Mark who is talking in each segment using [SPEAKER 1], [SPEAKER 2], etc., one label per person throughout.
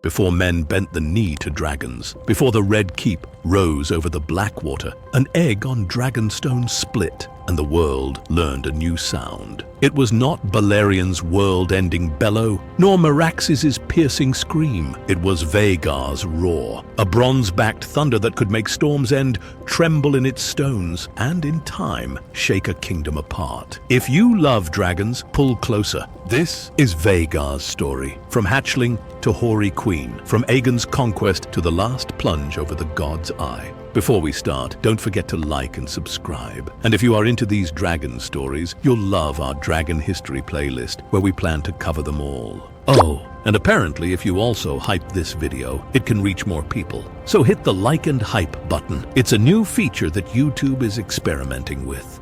[SPEAKER 1] before men bent the knee to dragons, before the Red Keep rose over the Blackwater, an egg on Dragonstone split, and the world learned a new sound. It was not Baleryon's world-ending bellow, nor Meraxes' piercing scream. It was Vhagar's roar, a bronze-backed thunder that could make Storm's End tremble in its stones, and in time, shake a kingdom apart. If you love dragons, pull closer. This is Vhagar's story, from hatchling to hoary queen, from Aegon's conquest to the last plunge over the god's eye. Before we start, don't forget to like and subscribe. And if you are into these dragon stories, you'll love our Dragon History playlist, where we plan to cover them all. Oh, and apparently if you also hype this video, it can reach more people. So hit the like and hype button. It's a new feature that YouTube is experimenting with.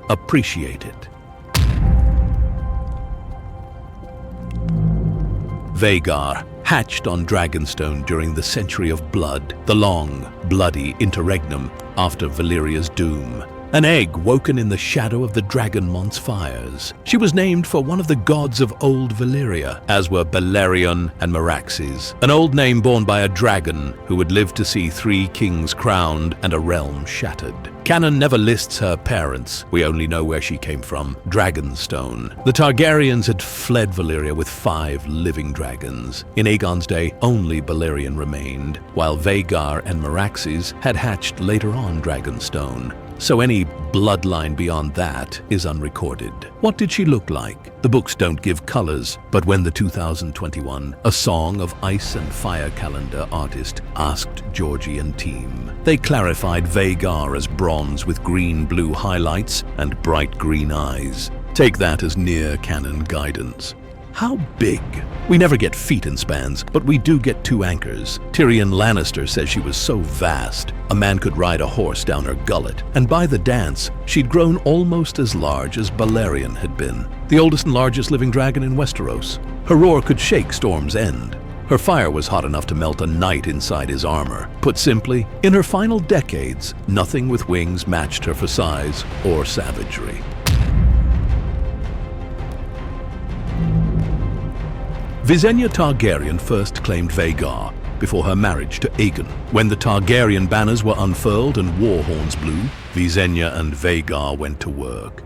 [SPEAKER 1] Appreciate it. Vhagar, hatched on Dragonstone during the Century of Blood, the long, bloody interregnum after Valyria's doom. An egg woken in the shadow of the Dragonmont's fires. She was named for one of the gods of old Valyria, as were Velaryon and Meraxes, an old name borne by a dragon who would live to see 3 kings crowned and a realm shattered. Canon never lists her parents. We only know where she came from, Dragonstone. The Targaryens had fled Valyria with 5 living dragons. In Aegon's day, only Balerion remained, while Vhagar and Meraxes had hatched later on Dragonstone. So any bloodline beyond that is unrecorded. What did she look like? The books don't give colors, but when the 2021 A Song of Ice and Fire calendar artist asked Georgie and team, they clarified Vhagar as bronze with green-blue highlights and bright green eyes. Take that as near-canon guidance. How big? We never get feet in spans, but we do get 2 anchors. Tyrion Lannister says she was so vast, a man could ride a horse down her gullet. And by the dance, she'd grown almost as large as Balerion had been, the oldest and largest living dragon in Westeros. Her roar could shake Storm's End. Her fire was hot enough to melt a knight inside his armor. Put simply, in her final decades, nothing with wings matched her for size or savagery. Visenya Targaryen first claimed Vhagar before her marriage to Aegon. When the Targaryen banners were unfurled and war horns blew, Visenya and Vhagar went to work.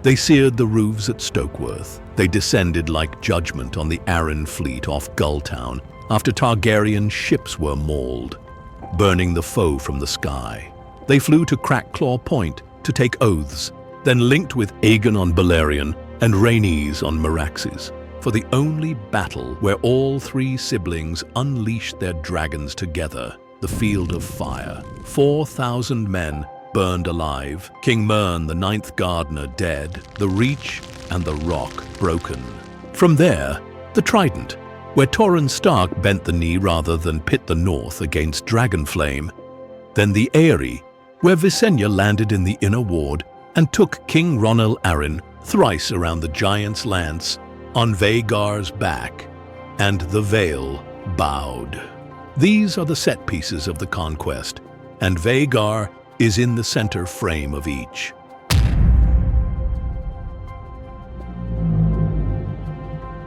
[SPEAKER 1] They seared the roofs at Stokeworth. They descended like judgment on the Arryn fleet off Gulltown after Targaryen ships were mauled, burning the foe from the sky. They flew to Crackclaw Point to take oaths, then linked with Aegon on Balerion and Rhaenys on Meraxes, for the only battle where all 3 siblings unleashed their dragons together, the Field of Fire. 4,000 men burned alive, King Mern, the 9th Gardener, dead, the Reach and the Rock broken. From there, the Trident, where Torrhen Stark bent the knee rather than pit the North against Dragonflame. Then the Eyrie, where Visenya landed in the Inner Ward and took King Ronel Arryn thrice around the Giant's Lance on Vhagar's back, and the Vale bowed. These are the set pieces of the conquest, and Vhagar is in the center frame of each.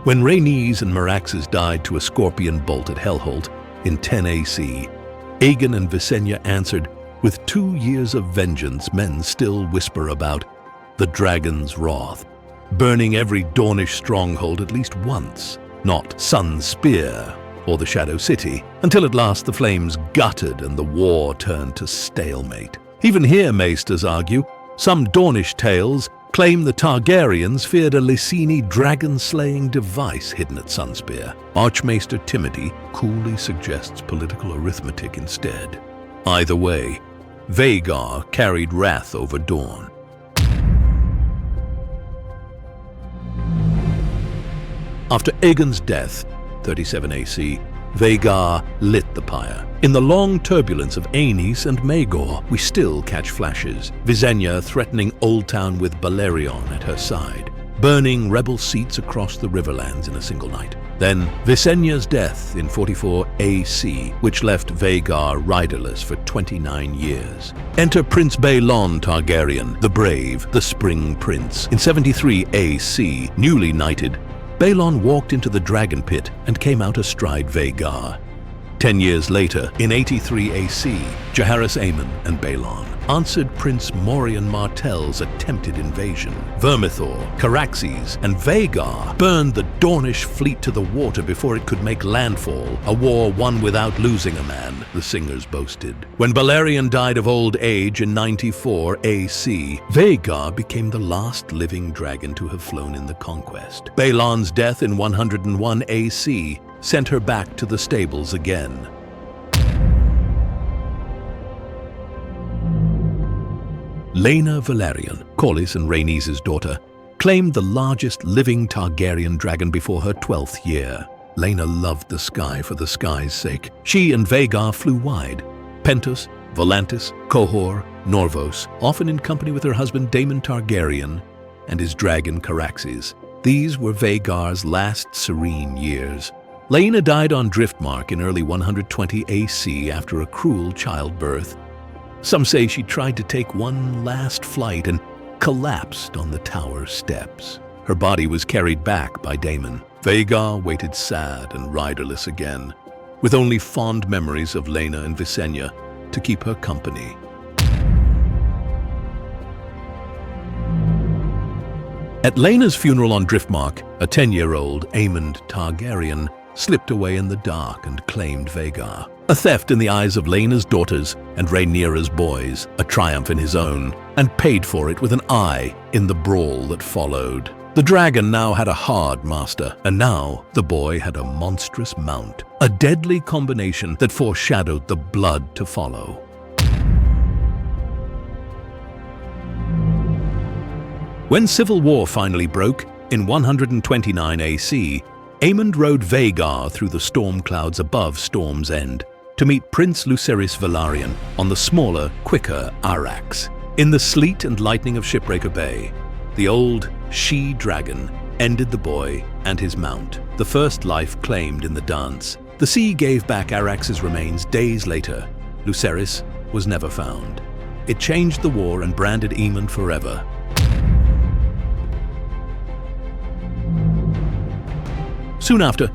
[SPEAKER 1] When Rhaenys and Meraxes died to a scorpion bolt at Hellholt in 10 AC, Aegon and Visenya answered with 2 years of vengeance men still whisper about the dragon's wrath, burning every Dornish stronghold at least once, not Sun's Spear or the Shadow City, until at last the flames guttered and the war turned to stalemate. Even here, maesters argue, some Dornish tales claim the Targaryens feared a Lyseni dragon-slaying device hidden at Sunspear. Archmaester Timothy coolly suggests political arithmetic instead. Either way, Vhagar carried wrath over Dorne. After Aegon's death, 37 AC, Vhagar lit the pyre. In the long turbulence of Aenys and Maegor, we still catch flashes. Visenya threatening Old Town with Balerion at her side, burning rebel seats across the Riverlands in a single night. Then Visenya's death in 44 AC, which left Vhagar riderless for 29 years. Enter Prince Baelon Targaryen, the brave, the Spring Prince. In 73 AC, newly knighted, Baelon walked into the dragon pit and came out astride Vhagar. 10 years later, in 83 AC, Aemond and Baelon answered Prince Morian Martell's attempted invasion. Vermithor, Caraxes, and Vhagar burned the Dornish fleet to the water before it could make landfall, a war won without losing a man, the singers boasted. When Velaryon died of old age in 94 AC, Vhagar became the last living dragon to have flown in the conquest. Baelon's death in 101 AC sent her back to the stables again. Laena Velaryon, Corlys and Rhaenys' daughter, claimed the largest living Targaryen dragon before her 12th year. Laena loved the sky for the sky's sake. She and Vhagar flew wide. Pentos, Volantis, Qohor, Norvos, often in company with her husband Daemon Targaryen and his dragon Caraxes. These were Vhagar's last serene years. Laena died on Driftmark in early 120 AC after a cruel childbirth. Some say she tried to take one last flight and collapsed on the tower steps. Her body was carried back by Daemon. Vhagar waited sad and riderless again, with only fond memories of Laena and Visenya to keep her company. At Laena's funeral on Driftmark, a 10-year-old Aemond Targaryen slipped away in the dark and claimed Vhagar. A theft in the eyes of Laena's daughters and Rhaenyra's boys, a triumph in his own, and paid for it with an eye in the brawl that followed. The dragon now had a hard master, and now the boy had a monstrous mount, a deadly combination that foreshadowed the blood to follow. When civil war finally broke, in 129 AC, Aemond rode Vhagar through the storm clouds above Storm's End to meet Prince Lucerys Velaryon on the smaller, quicker Arrax. In the sleet and lightning of Shipbreaker Bay, the old she-dragon ended the boy and his mount, the first life claimed in the dance. The sea gave back Arrax's remains days later. Lucerys was never found. It changed the war and branded Aemond forever. Soon after,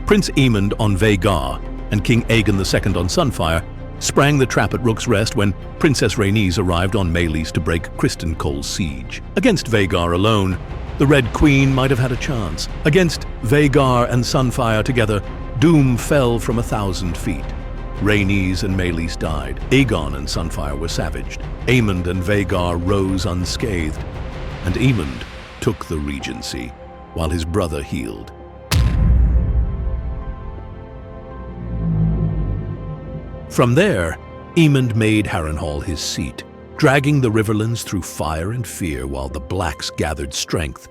[SPEAKER 1] Prince Aemond on Vhagar and King Aegon II on Sunfire sprang the trap at Rook's Rest when Princess Rhaenys arrived on Meleys to break Criston Cole's siege. Against Vhagar alone, the Red Queen might have had a chance. Against Vhagar and Sunfire together, doom fell from 1,000 feet. Rhaenys and Meleys died. Aegon and Sunfire were savaged. Aemond and Vhagar rose unscathed, and Aemond took the regency while his brother healed. From there, Aemond made Harrenhal his seat, dragging the Riverlands through fire and fear while the Blacks gathered strength.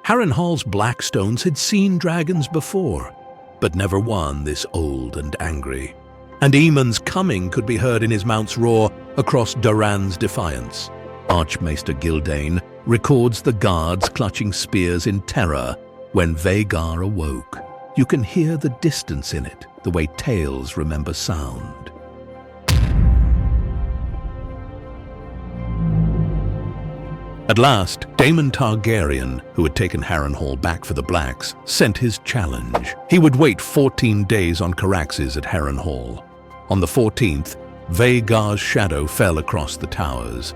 [SPEAKER 1] Harrenhal's black stones had seen dragons before, but never one this old and angry. And Aemond's coming could be heard in his mount's roar across Doran's defiance. Archmaester Gildane records the guards clutching spears in terror when Vhagar awoke. You can hear the distance in it, the way tales remember sound. At last, Daemon Targaryen, who had taken Harrenhal back for the Blacks, sent his challenge. He would wait 14 days on Caraxes at Harrenhal. On the 14th, Vhagar's shadow fell across the towers.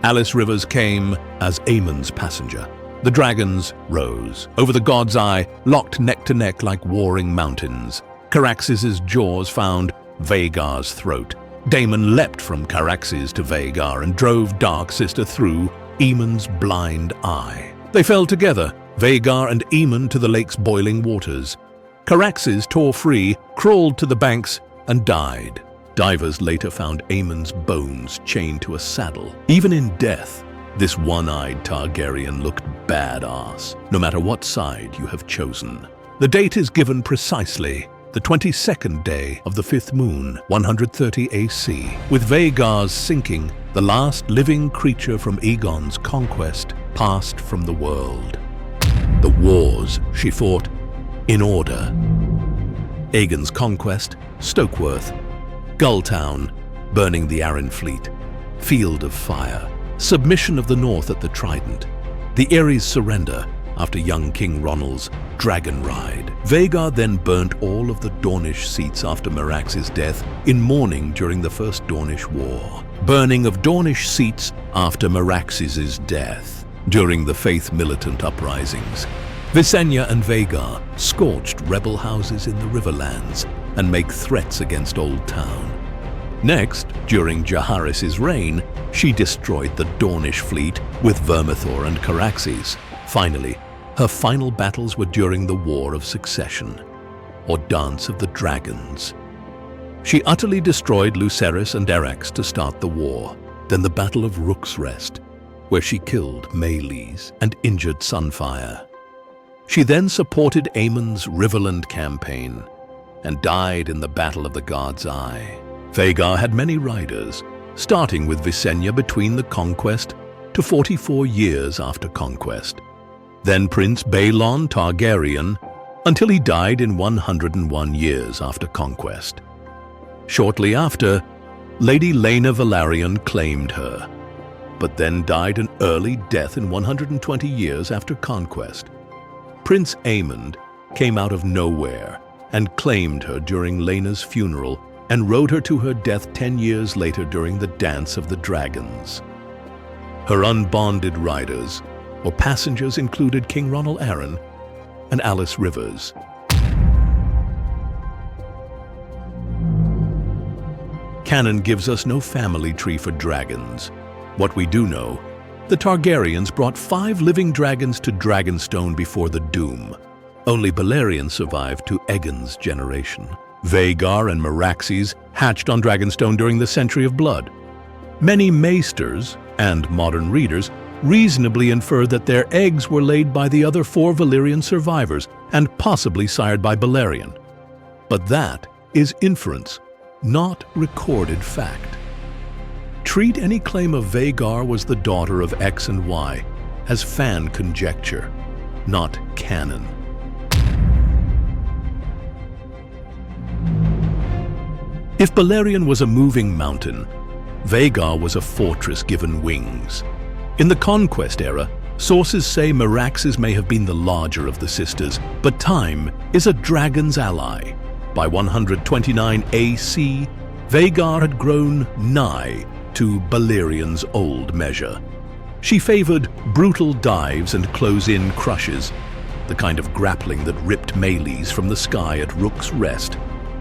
[SPEAKER 1] Alice Rivers came as Aemond's passenger. The dragons rose, over the God's Eye, locked neck to neck like warring mountains. Caraxes' jaws found Vhagar's throat. Daemon leapt from Caraxes to Vhagar and drove Dark Sister through Aemond's blind eye. They fell together, Vhagar and Aemond to the lake's boiling waters. Caraxes tore free, crawled to the banks, and died. Divers later found Aemond's bones chained to a saddle. Even in death, this one-eyed Targaryen looked badass, no matter what side you have chosen. The date is given precisely, the 22nd day of the 5th moon, 130 AC. With Vhagar's sinking, the last living creature from Aegon's conquest passed from the world. The wars she fought in order. Aegon's conquest, Stokeworth. Gulltown, burning the Arryn fleet. Field of Fire, submission of the North at the Trident. The Ares surrender, after young King Ronald's dragon ride. Vhagar then burnt all of the Dornish seats after Merax's death in mourning during the First Dornish War. Burning of Dornish seats after Merax's death. During the Faith militant uprisings, Visenya and Vhagar scorched rebel houses in the Riverlands and make threats against Old Town. Next, during Jaehaerys's reign, she destroyed the Dornish fleet with Vermithor and Caraxes. Finally, her final battles were during the War of Succession, or Dance of the Dragons. She utterly destroyed Lucerys and Eryx to start the war, then the Battle of Rook's Rest, where she killed Meleys and injured Sunfire. She then supported Aemond's Riverland campaign and died in the Battle of the God's Eye. Vhagar had many riders, starting with Visenya between the conquest to 44 years after conquest. Then Prince Baelon Targaryen, until he died in 101 years after conquest. Shortly after, Lady Laena Velaryon claimed her, but then died an early death in 120 years after conquest. Prince Aemond came out of nowhere and claimed her during Laena's funeral and rode her to her death 10 years later during the Dance of the Dragons. Her unbonded riders or passengers included King Ronald Arryn and Alice Rivers. Canon gives us no family tree for dragons. What we do know, the Targaryens brought 5 living dragons to Dragonstone before the Doom. Only Velaryon survived to Aegon's generation. Vhagar and Meraxes hatched on Dragonstone during the Century of Blood. Many maesters and modern readers reasonably infer that their eggs were laid by the other 4 Valyrian survivors and possibly sired by Velaryon. But that is inference, not recorded fact. Treat any claim of Vhagar was the daughter of X and Y as fan conjecture, not canon. If Velaryon was a moving mountain, Vhagar was a fortress given wings. In the Conquest era, sources say Meraxes may have been the larger of the sisters, but time is a dragon's ally. By 129 AC, Vhagar had grown nigh to Balearion's old measure. She favored brutal dives and close-in crushes, the kind of grappling that ripped Meleys from the sky at Rook's Rest,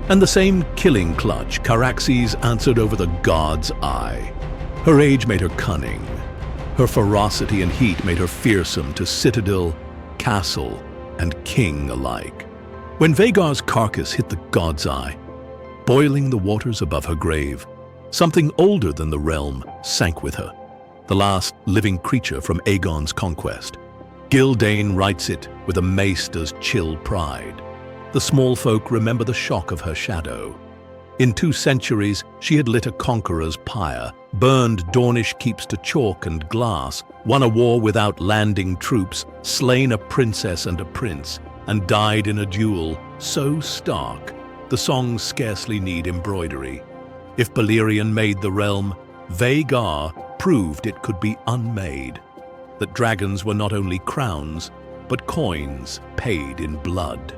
[SPEAKER 1] and the same killing clutch Caraxes answered over the God's Eye. Her age made her cunning. Her ferocity and heat made her fearsome to citadel, castle, and king alike. When Vhagar's carcass hit the God's Eye, boiling the waters above her grave, something older than the realm sank with her, the last living creature from Aegon's conquest. Gildane writes it with a maester's chill pride. The small folk remember the shock of her shadow. In 2 centuries, she had lit a conqueror's pyre, burned Dornish keeps to chalk and glass, won a war without landing troops, slain a princess and a prince, and died in a duel so stark, the songs scarcely need embroidery. If Balerion made the realm, Vhagar proved it could be unmade, that dragons were not only crowns, but coins paid in blood.